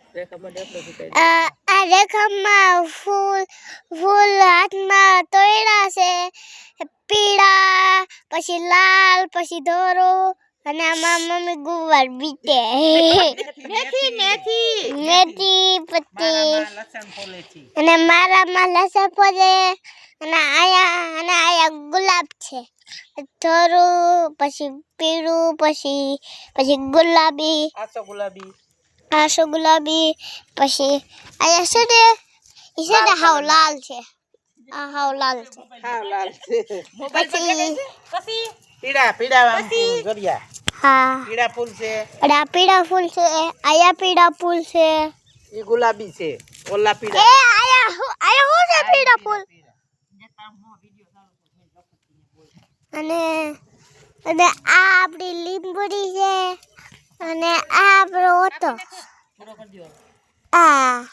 આ રેખામાં ફૂલ હાથમાં તોડ્યા છે પીળા પછી લાલ પછી ધોરો અને આમાં મમ્મી ગુવાર બીટે મેથી પત્તી અને મારામાં લસણ ફોલે અને આયા ગુલાબ છે ધોરું પછી પીળું પછી ગુલાબી આસો ગુલાબી પછી આયા છે ને ઈ હાવ લાલ છે આ હાવ લાલ છે પછી પીડા ગરિયા હા પીડા ફૂલ છે આ પીળા ફૂલ છે આયા પીળા ફૂલ છે ઈ ગુલાબી છે ઓલા પીડા આયા હું છે પીળા ફૂલ અને આ આપણી લીંબડી છે અને આ આપણો ઓટો આ